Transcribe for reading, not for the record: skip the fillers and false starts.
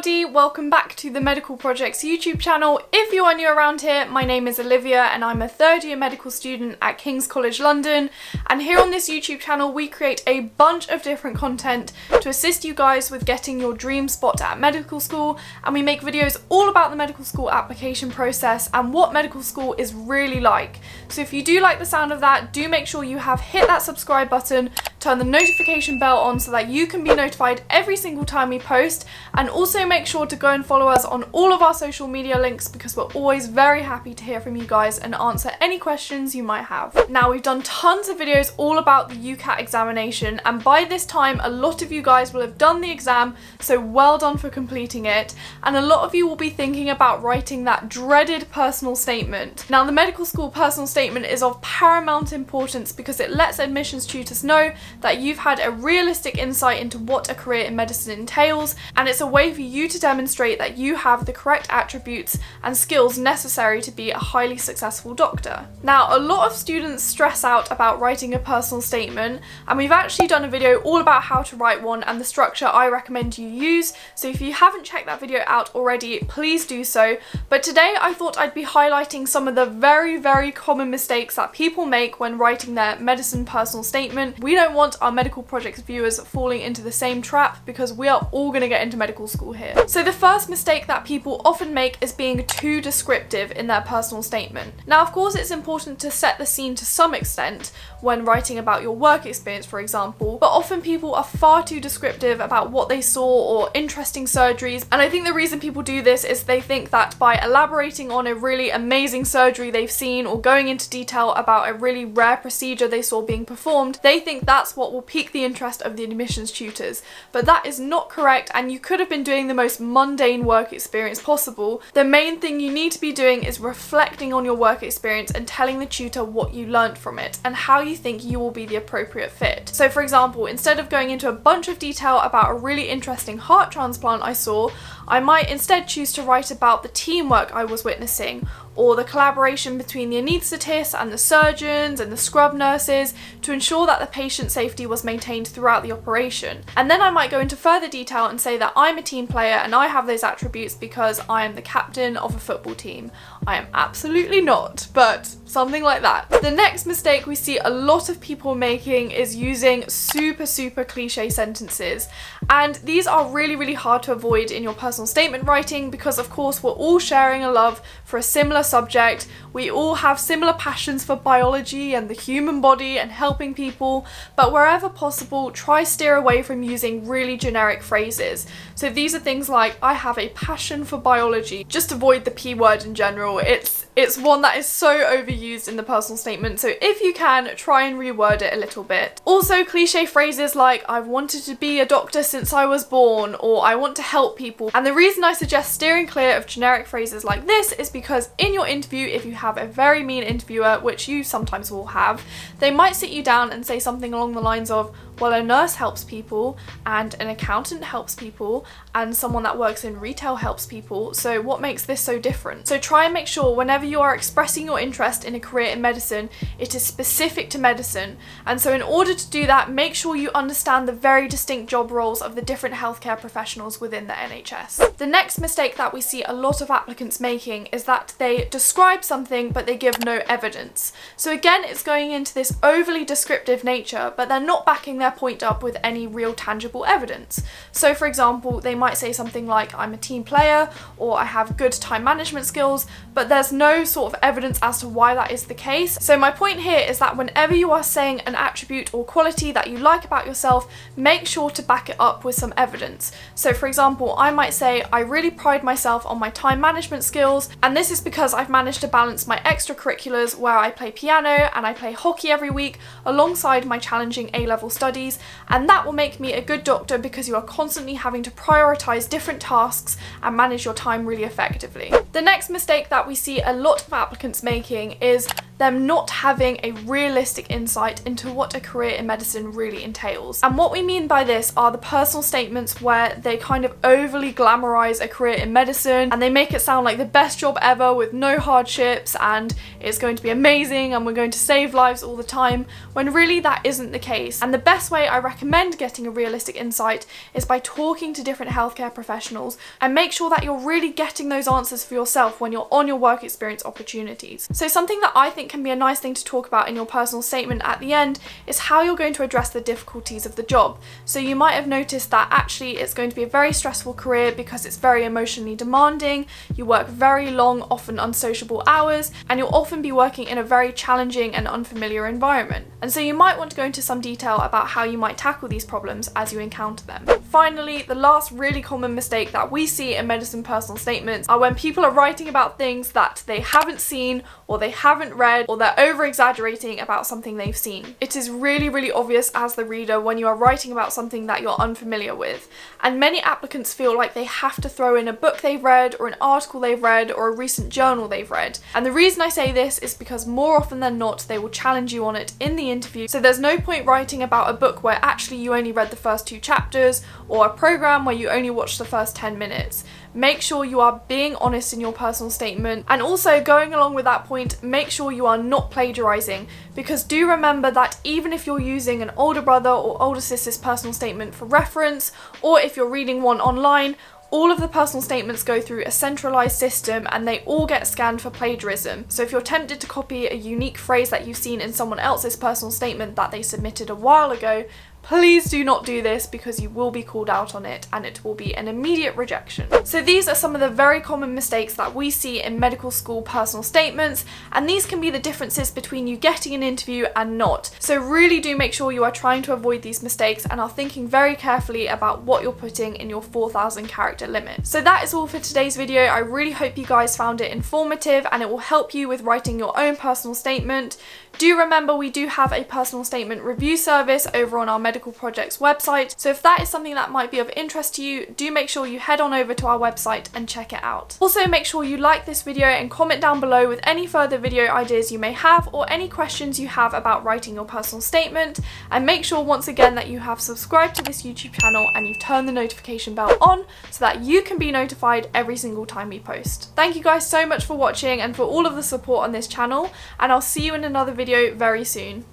everybody, welcome back to the Medical Projects YouTube channel. If you are new around here, my name is Olivia and I'm a third year medical student at King's College London, and here on this YouTube channel we create a bunch of different content to assist you guys with getting your dream spot at medical school, and we make videos all about the medical school application process and what medical school is really like. So if you do like the sound of that, do make sure you have hit that subscribe button, turn the notification bell on so that you can be notified every single time we post, and also make sure to go and follow us on all of our social media links because we're always very happy to hear from you guys and answer any questions you might have. Now, we've done tons of videos all about the UCAT examination, and by this time a lot of you guys will have done the exam, so well done for completing it, and a lot of you will be thinking about writing that dreaded personal statement. Now, the medical school personal statement is of paramount importance because it lets admissions tutors know that you've had a realistic insight into what a career in medicine entails, and it's a way for you to demonstrate that you have the correct attributes and skills necessary to be a highly successful doctor. Now, a lot of students stress out about writing a personal statement, and we've actually done a video all about how to write one and the structure I recommend you use, so if you haven't checked that video out already, please do so. But today I thought I'd be highlighting some of the very common mistakes that people make when writing their medicine personal statement. We don't want our Medical Projects viewers falling into the same trap because we are all going to get into medical school here. So the first mistake that people often make is being too descriptive in their personal statement. Now, of course, it's important to set the scene to some extent when writing about your work experience, for example, but often people are far too descriptive about what they saw or interesting surgeries, and I think the reason people do this is they think that by elaborating on a really amazing surgery they've seen or going into detail about a really rare procedure they saw being performed, they think that's what will pique the interest of the admissions tutors. But that is not correct, and you could have been doing the most mundane work experience possible. The main thing you need to be doing is reflecting on your work experience and telling the tutor what you learnt from it and how you think you will be the appropriate fit. So for example, instead of going into a bunch of detail about a really interesting heart transplant I saw, I might instead choose to write about the teamwork I was witnessing, or the collaboration between the anaesthetists and the surgeons and the scrub nurses to ensure that the patient safety was maintained throughout the operation. And then I might go into further detail and say that I'm a team player and I have those attributes because I am the captain of a football team. I am absolutely not, but something like that. The next mistake we see a lot of people making is using super cliche sentences, and these are really hard to avoid in your personal statement writing because of course we're all sharing a love for a similar subject. We all have similar passions for biology and the human body and helping people, but wherever possible try steer away from using really generic phrases. So these are things like, I have a passion for biology. Just avoid the P word in general. It's one that is so overused in the personal statement, so if you can, try and reword it a little bit. Also, cliche phrases like, I've wanted to be a doctor since I was born, or I want to help people. And the reason I suggest steering clear of generic phrases like this is because in your interview, if you have a very mean interviewer, which you sometimes will have, they might sit you down and say something along the lines of, well, a nurse helps people, and an accountant helps people, and someone that works in retail helps people, so what makes this so different? So try and make sure whenever you are expressing your interest in a career in medicine, it is specific to medicine. And so in order to do that, make sure you understand the very distinct job roles of the different healthcare professionals within the NHS. The next mistake that we see a lot of applicants making is that they describe something but they give no evidence. So again, it's going into this overly descriptive nature, but they're not backing their point up with any real tangible evidence. So for example, they might say something like, I'm a team player, or I have good time management skills, but there's no sort of evidence as to why that is the case. So my point here is that whenever you are saying an attribute or quality that you like about yourself, make sure to back it up with some evidence. So for example, I might say, I really pride myself on my time management skills, and this is because I've managed to balance my extracurriculars where I play piano and I play hockey every week alongside my challenging A-level studies, and that will make me a good doctor because you are constantly having to prioritise different tasks and manage your time really effectively. The next mistake that we see a lot of applicants making is them not having a realistic insight into what a career in medicine really entails. And what we mean by this are the personal statements where they kind of overly glamorize a career in medicine and they make it sound like the best job ever with no hardships and it's going to be amazing and we're going to save lives all the time, when really that isn't the case. And the best way I recommend getting a realistic insight is by talking to different healthcare professionals, and make sure that you're really getting those answers for yourself when you're on your work experience opportunities. So something that I think can be a nice thing to talk about in your personal statement at the end is how you're going to address the difficulties of the job. So you might have noticed that actually it's going to be a very stressful career because it's very emotionally demanding, you work very long, often unsociable hours, and you'll often be working in a very challenging and unfamiliar environment. And so you might want to go into some detail about how you might tackle these problems as you encounter them. Finally, the last really common mistake that we see in medicine personal statements are when people are writing about things that they haven't seen or they haven't read, or they're over exaggerating about something they've seen. It is really, really obvious as the reader when you are writing about something that you're unfamiliar with. And many applicants feel like they have to throw in a book they've read or an article they've read or a recent journal they've read. And the reason I say this is because more often than not they will challenge you on it in the interview. So there's no point writing about a book where actually you only read the first 2 chapters, or a program where you only watched the first 10 minutes. Make sure you are being honest in your personal statement, and also going along with that point, make sure you are not plagiarizing, because do remember that even if you're using an older brother or older sister's personal statement for reference, or if you're reading one online, all of the personal statements go through a centralized system and they all get scanned for plagiarism. So if you're tempted to copy a unique phrase that you've seen in someone else's personal statement that they submitted a while ago, please do not do this, because you will be called out on it and it will be an immediate rejection. So these are some of the very common mistakes that we see in medical school personal statements, and these can be the differences between you getting an interview and not. So really do make sure you are trying to avoid these mistakes and are thinking very carefully about what you're putting in your 4,000 character limit. So that is all for today's video. I really hope you guys found it informative and it will help you with writing your own personal statement. Do remember we do have a personal statement review service over on our medical projects website, so if that is something that might be of interest to you, do make sure you head on over to our website and check it out. Also make sure you like this video and comment down below with any further video ideas you may have or any questions you have about writing your personal statement, and make sure once again that you have subscribed to this YouTube channel and you've turned the notification bell on so that you can be notified every single time we post. Thank you guys so much for watching and for all of the support on this channel, and I'll see you in another video very soon.